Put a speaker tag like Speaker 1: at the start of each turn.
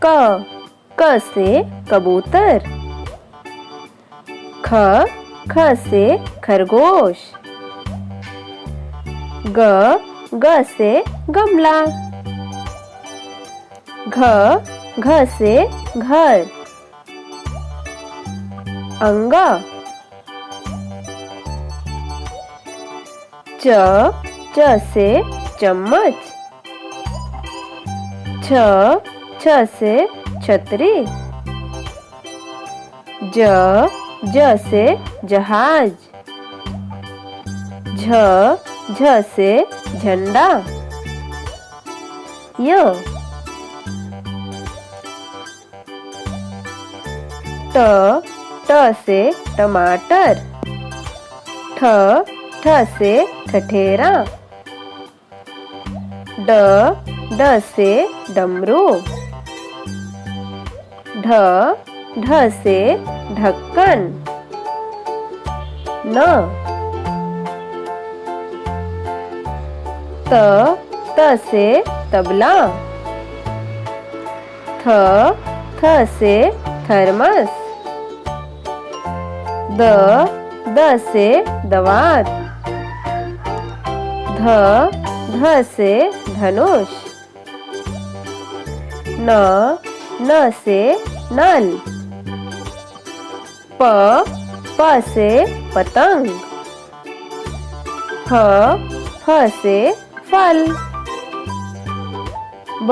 Speaker 1: क क से कबूतर। ख ख से खरगोश। ग ग से गमला। घ घ से घर। अंगा। च च से चम्मच। छ छ से छतरी। ज ज से जहाज। झ झ से झंडा। य ट ट से टमाटर। ठ ठ से ठठेरा। ड ड से डमरू। ढ ढ से ढक्कन। न त त से तबला। थ थ से थर्मस। द द से दवात। ध ध से धनुष। न न से नल। प प से पतंग। फ फ से फल। ब